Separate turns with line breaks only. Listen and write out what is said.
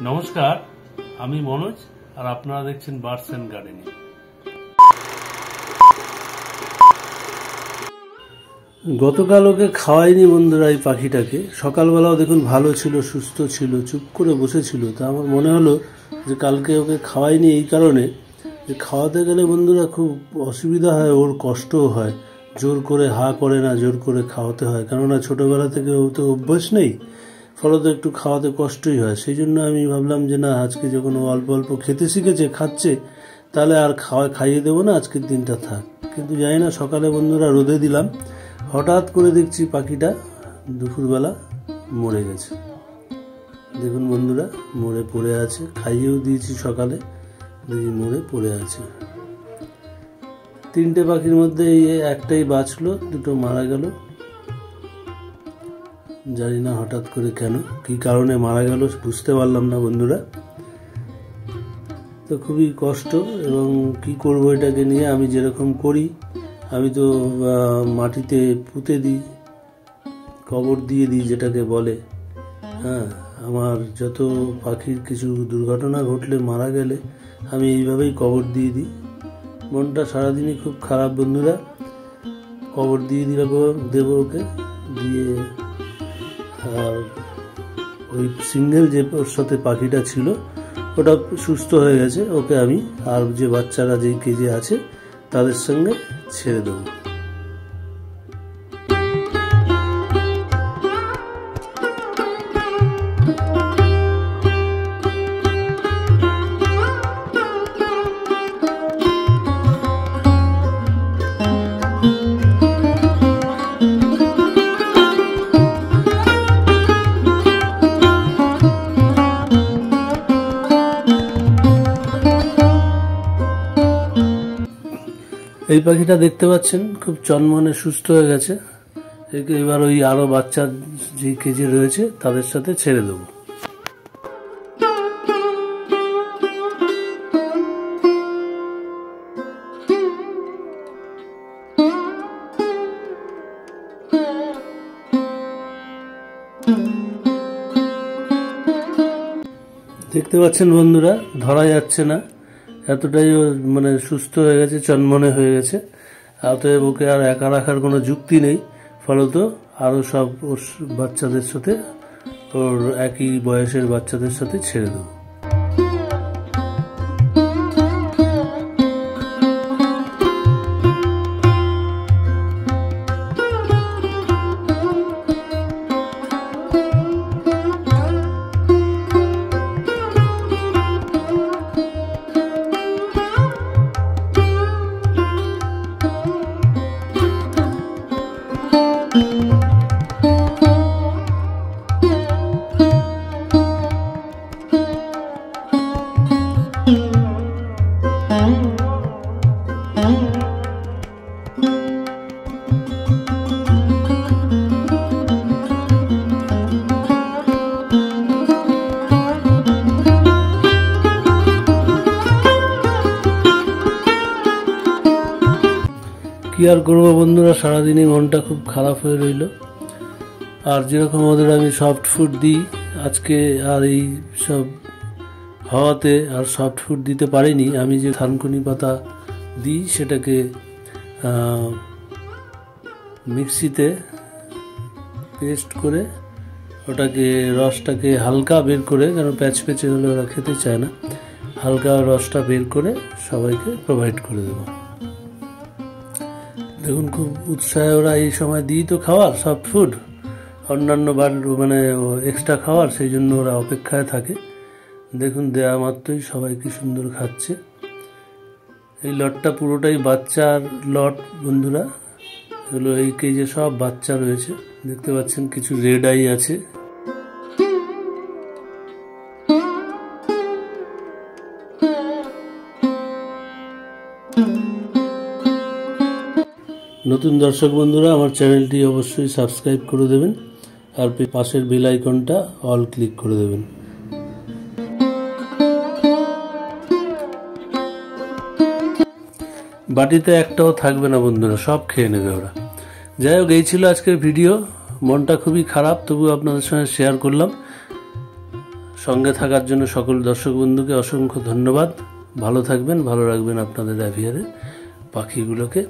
নমস্কার, আমি মনোজ আর আপনারা দেখছেন বার্ডস এন্ড গার্ডেনিং। গতকাল ওকে খাওয়াইনি বন্ধুরা এই পাখিটাকে। সকালবেলাও দেখুন ভালো ছিল, সুস্থ ছিল, চুপ করে বসেছিল। তা আমার মনে হলো যে কালকে ওকে খাওয়াইনি এই কারণে যে খাওয়াতে গেলে বন্ধুরা খুব অসুবিধা হয়, ওর কষ্টও হয়। জোর করে হা করে না, জোর করে খাওয়াতে হয়, কেননা ছোটোবেলা থেকে ও তো অভ্যাস নেই, ফলত একটু খাওয়াতে কষ্টই হয়। সেই জন্য আমি ভাবলাম যে না, আজকে যখন ও অল্প অল্প খেতে শিখেছে, খাচ্ছে, তাহলে আর খাইয়ে দেবো না, আজকের দিনটা থাক। কিন্তু জানি না, সকালে বন্ধুরা রোদে দিলাম, হঠাৎ করে দেখছি পাখিটা দুপুরবেলা মরে গেছে। দেখুন বন্ধুরা, মরে পড়ে আছে। খাইয়েও দিয়েছি সকালে, দেখি মরে পড়ে আছে। 3টে পাখির মধ্যে একটাই বাঁচলো, 2টো মারা গেল। জানি না হঠাৎ করে কেন, কি কারণে মারা গেল বুঝতে পারলাম না বন্ধুরা। তো খুবই কষ্ট, এবং কি করব এটাকে নিয়ে। আমি যেরকম করি, আমি তো মাটিতে পুঁতে দিই, কবর দিয়ে দিই যেটাকে বলে। হ্যাঁ, আমার যত পাখির কিছু দুর্ঘটনা ঘটলে, মারা গেলে, আমি এইভাবেই কবর দিয়ে দিই। মনটা সারাদিনই খুব খারাপ বন্ধুরা। কবর দিয়ে দেবো ওকে দিয়ে। আর ওই সিঙ্গেল যে ওর সাথে পাখিটা ছিল, ওটা সুস্থ হয়ে গেছে। ওকে আমি আর যে বাচ্চারা যেই কেজে আছে তাদের সঙ্গে ছেড়ে দেবো। এই পাখিটা দেখতে পাচ্ছেন খুব চনমনে সুস্থ হয়ে গেছে। একে এবার ওই আরো বাচ্চা যে কেজে রয়েছে তাদের সাথে ছেড়ে দেবো। দেখতে পাচ্ছেন বন্ধুরা, ধরা যাচ্ছে না, এতটাই মানে সুস্থ হয়ে গেছে, চনমনে হয়ে গেছে। অতএব ওকে আর একা রাখার কোনো যুক্তি নেই। ফলত আরও সব ওর বাচ্চাদের সাথে, ওর একই বয়সের বাচ্চাদের সাথে ছেড়ে দেবো। কি আর করবো বন্ধুরা, সারাদিনই মনটা খুব খারাপ হয়ে রইল। আর যেরকম ওদের আমি সফট ফুড দিই, আজকে আর এই সব হাওয়াতে আর সফট ফুড দিতে পারিনি। আমি যে থানকুনি পাতা দিই, সেটাকে মিক্সিতে পেস্ট করে, ওটাকে রসটাকে হালকা বের করে, কারণ প্যাচে হলে ওরা খেতে চায় না, হালকা রসটা বের করে সবাইকে প্রোভাইড করে দেবো। দেখুন খুব উৎসাহে ওরা এই সময় দিই তো খাওয়ার সফট ফুড, অন্যান্য মানে এক্সট্রা খাওয়ার, সেই জন্য ওরা অপেক্ষায় থাকে। দেখুন দেয়া মাত্রই সবাই কি সুন্দর খাচ্ছে। এই লটটা পুরোটাই বাচ্চার লট বন্ধুরা। এগুলো এই কেজে সব বাচ্চা রয়েছে। দেখতে পাচ্ছেন কিছু রেড আই আছে। নতুন দর্শক বন্ধুরা, আমার চ্যানেলটি অবশ্যই সাবস্ক্রাইব করে দেবেন, আর পাশের বেল আইকনটা অল ক্লিক করে দেবেন। বাটিতে একটাও থাকবে না বন্ধুরা, সব খেয়ে নেবে ওরা। যাই হোক, এই ছিল আজকের ভিডিও। মনটা খুবই খারাপ, তবু আপনাদের সঙ্গে শেয়ার করলাম। সঙ্গে থাকার জন্য সকল দর্শক বন্ধুকে অসংখ্য ধন্যবাদ। ভালো থাকবেন, ভালো রাখবেন আপনাদের অ্যাভিয়ারে পাখিগুলোকে।